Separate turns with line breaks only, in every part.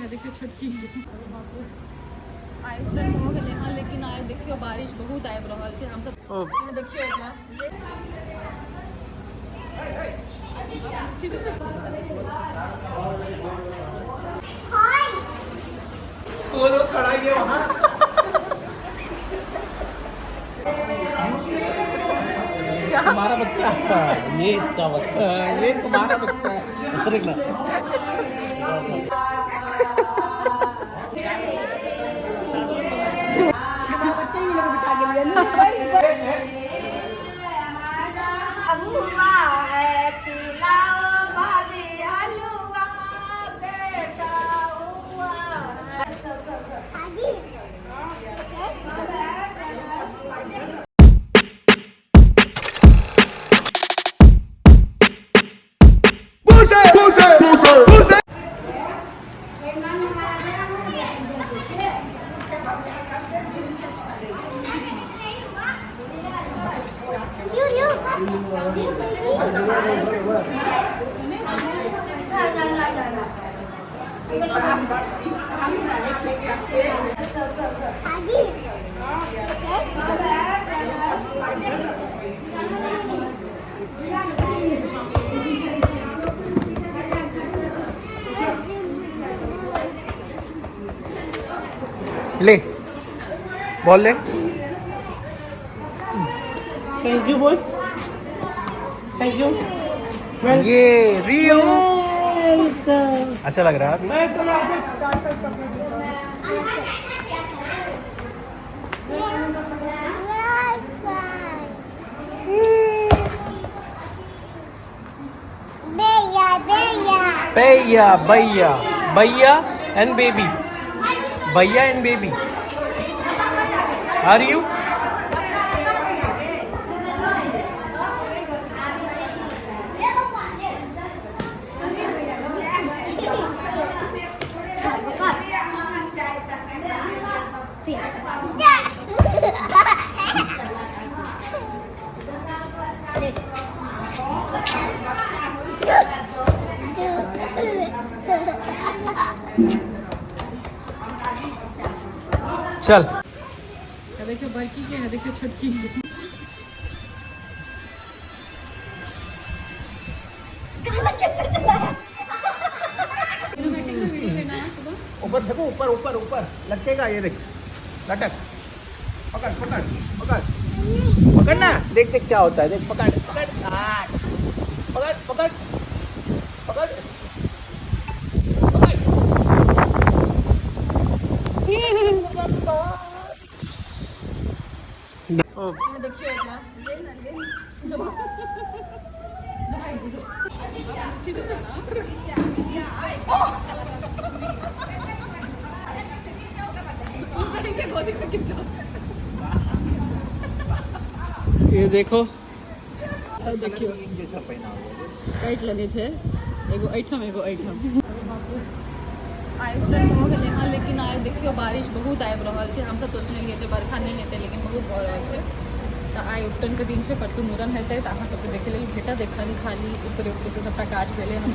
देखियो छोटकी आइ हो गेलै हँ, लेकिन आइ देखियो बारिश बहुत आबि रहल छै। हम सब देखियो एकरा
वो लोग खड़ा ही है वहाँ। तुम्हारा बच्चा, ये इसका बच्चा, ये तुम्हारा बच्चा है।
बच्चे ही लोग बिठा के लिए
ले बोल ले। थैंक यू बोल। Thank you. ये रियो अच्छा लग रहा है। भैया भैया भैया एंड बेबी, भैया एंड बेबी, आर यू? चल
देखियो बड़की के है, देखियो छोटकी
ऊपर देखो, ऊपर ऊपर ऊपर लटकेगा, ये देख लटक, पकड़ पकड़ पकड़ पकड़ ना, देख देख क्या होता है, देख पकड़ पकड़ पकड़ पकड़ पकड़
देखियो एकरा ले ना ले जो
ये देखो,
देखियो
जैसा पहना हुआ
टाइट लगे छे, एगो ऐठम एगो ऐठम। आइ हो गेलै हँ, लेकिन आइ देखियो बारिश बहुत आबि रहल छै। हम सब सोचने रहियै जे बरखा नहीं हेतै, लेकिन बहुत भऽ रहल छै। तऽ आइ उपटन के दिन छै, परसू मूड़न हेतै, तऽ अहाँ सबके देखे लेल भेटत। एखन खाली ऊपर ऊपर से सबटा काज भेलै हँ,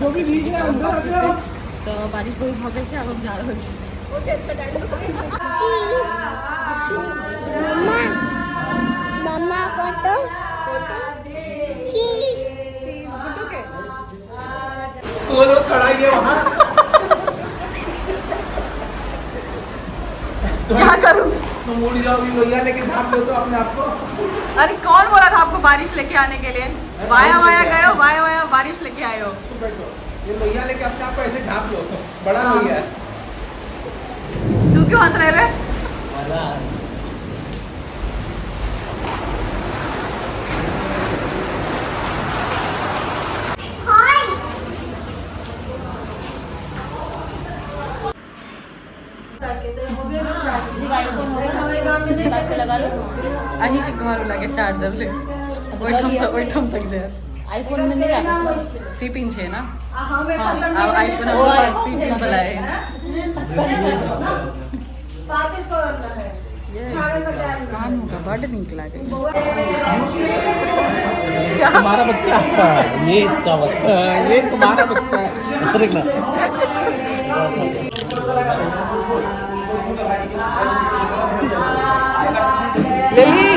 तऽ बारिश बहुत भऽ गेल छै। आब हम जा रहल छी।
मम्मा फोटो
वो लोग खड़ा ही है वहाँ।
क्या करूं?
तो मुड़ जाओगी भैया लेके झाँप लो तो अपने आप को।
अरे कौन बोला था आपको बारिश लेके आने के लिए? वाया वाया गए हो, वाया वाया बारिश लेके आए हो।
ये भैया लेके अपने आप को ऐसे झाँप लो, बड़ा भैया है।
तू क्यों हंस रहे बे? अही के घर लगे चार्जर ले ओइठम तक जाए। आईफोन में नहीं आता सी पिन छे ना। हां अब आईफोन अब पास सी पिन वाला है। कान का बड़ नीक लागे।
तुम्हारा बच्चा, ये इसका बच्चा, ये तुम्हारा बच्चा है।
लिली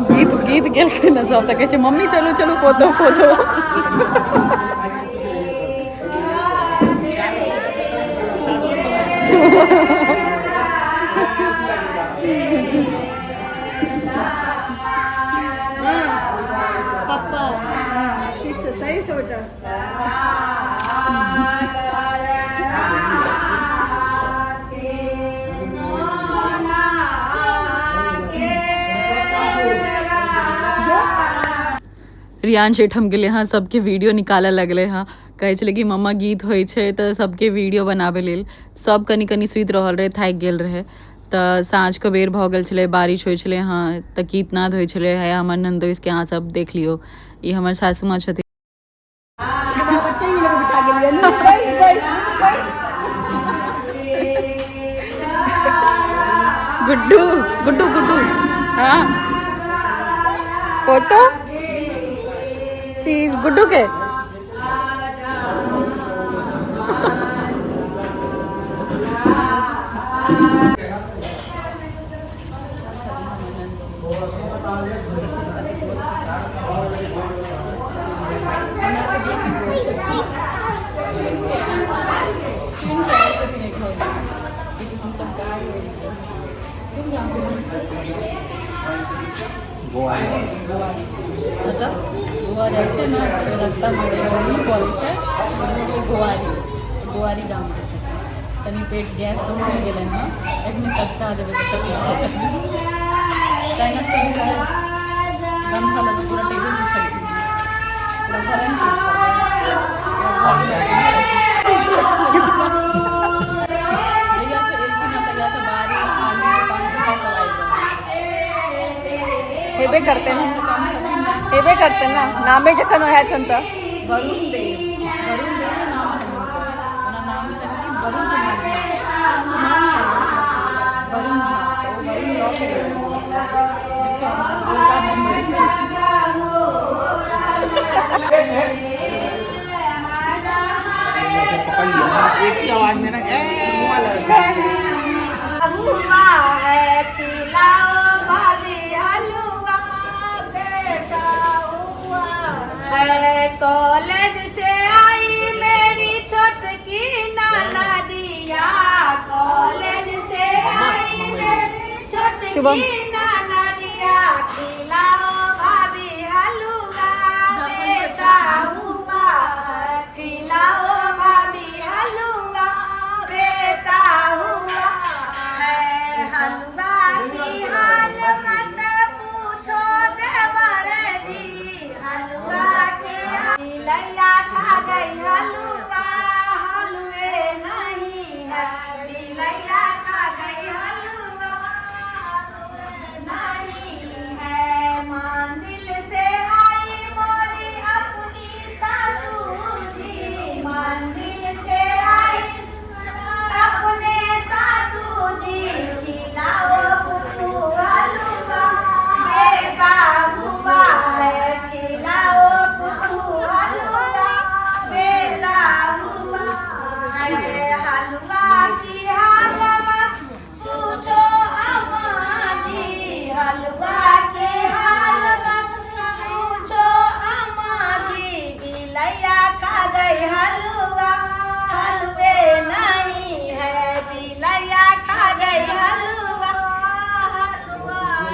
गीत गीत गेल के ना सब तक कहै मम्मी चलू चलू फोटो फोटो
पापा ठीक से सही से बेटा
रियान शेठ हम गेले हाँ सबके वीडियो निकालऽ लगले हाँ कहै छलै कि मम्मा गीत होइ छै तऽ सबके वीडियो बनाबे लेल सब कनी कनी सुति रहल रहे थाकि गेल रहे तऽ साँझके बेर भऽ गेल छलै बारिश होइ छलै हाँ तऽ गीतनाद होइ छलै है हमर नन्दोइसके अहाँ सब देख लियौ ई हमर सासू माँ छथिन
बच्चे ही लोग बिठा के
गुड्डू गुड्डू गुड्डू हाँ फोटो चीज गुड्डू के मतलब गोवा जाइ छै ने रस्तामे जे बोलै छै गोवारी गाम के छै कनि पेट गैस हो गेलै हँ एकमे सटका देबै गमछा लगे पूरा टेबल बिछल पूरा घरन जहिया से एलखिन हँ तहिया से बारिश आने पानी चलाई हेबे करते ना हेबे करते ना नामे जखन ओहे छन त वरुण देव नाम छन ओना नाम छन कि वरुण कुमार झा नाम वरुण झा तो वरुण लॉ के
एक ही आवाज में ना
कॉलेज से आई मेरी छोटकी नाना दिया कॉलेज से आई मेरी छोटकी नाना दिया खिलाओ भाभी हलवा बेटा हुआ खिलाओ भाभी हलवा बेटा हुआ है हलवा की हाल मत पूछो देवर जी हलवा लैया खा गई हलवा हलवे नहीं है लैया खा गई हलवा नहीं है मंदिर से आई मोरी अपनी सासू जी मंदिर से आई अपने सासू जी खिलाओ पुप्पू हलवा बेटा हुआ है खिलाओ पुप्पू बेटा हुआ है हलवा की हालत पूछो अम्मा जी हलवा की हालत पूछो अम्मा जी बिलैया खा गई हलवा हलवे नहीं है बिलैया खा गई हलवा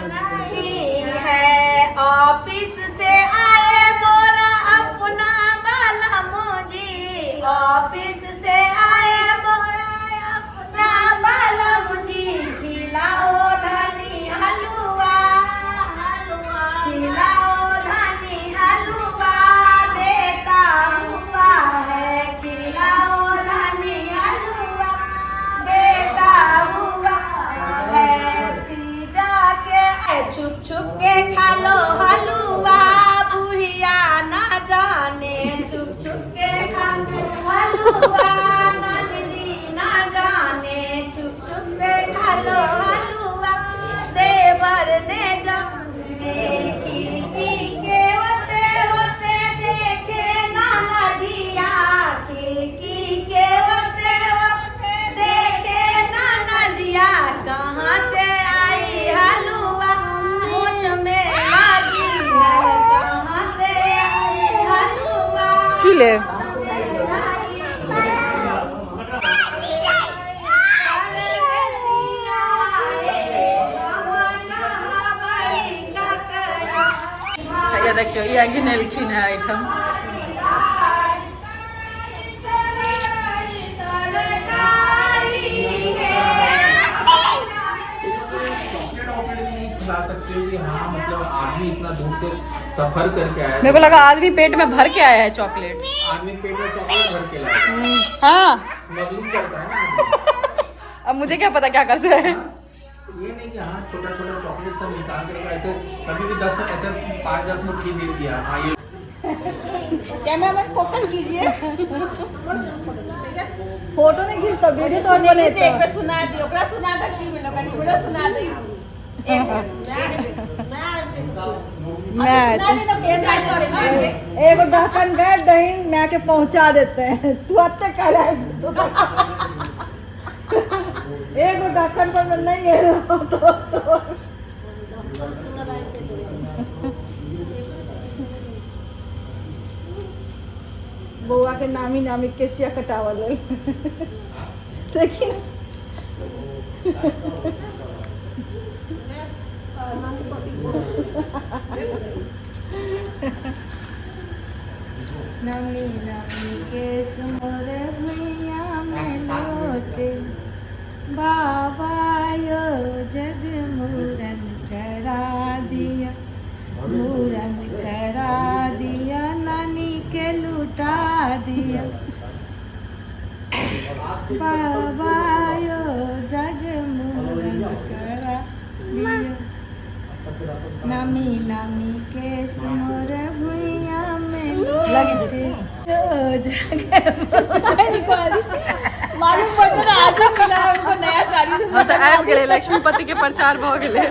नहीं है ऑफिस से आए मोरा अपना ऑफिस से आए अपना बालम जी खिलाओ धनी हलवा खिलाओ धनी हलवा बेटा हुआ है खिलाओ धनी हलवा बेटा हुआ है जाके छुप छुप के खा लो हलवा बुढ़िया ना जाने छुप छुप के खा हलवा नंदी ना जाने छुप छुप के खा लो हलवा देवर ने जाने खिड़की के ओते
ले ये देखियो ये गिनेलखिन है आइटम
खिला सकते हो कि हाँ मतलब आदमी इतना दूर से सफर करके आया है।
मेरे को लगा आदमी पेट में भर के आया है चॉकलेट।
आदमी पेट में चॉकलेट भर के लाया है।
हाँ
स्मगलिंग करता है ना।
अब मुझे क्या पता क्या करते हैं।
ये नहीं कि हाँ छोटा छोटा चॉकलेट सब निकाल कर ऐसे कभी भी 10 ऐसे 5-10 मुट्ठी दे दिया। हाँ ये
कैमरा में फोकस कीजिए।
फोटो नहीं खींचता वीडियो तो
बोले से एक बार सुना दी ओकरा सुना दे की में लोगन पूरा सुना दे
मैं
सुना दे तो फिर ट्राई करे
एगो ढक्कन गए दही मैं के पहुंचा देते हैं तू आते कल एगो ढक्कन पर मैं नहीं है तो बउआ के नामी नामी केसिया कटावल देखिए
नमी नमी के सुमर भैया में लौटे बाबा यो जग मूरन करा दिया मूरन करा दिया नानी के लुटा दिया बाबा यो जग मूरन करा दिया नमी नमी के सुमर भैया में लगे मालूम बटन आज मिला हमको नया साड़ी से
मतलब आबि गेलै लक्ष्मीपति के प्रचार भ गेलै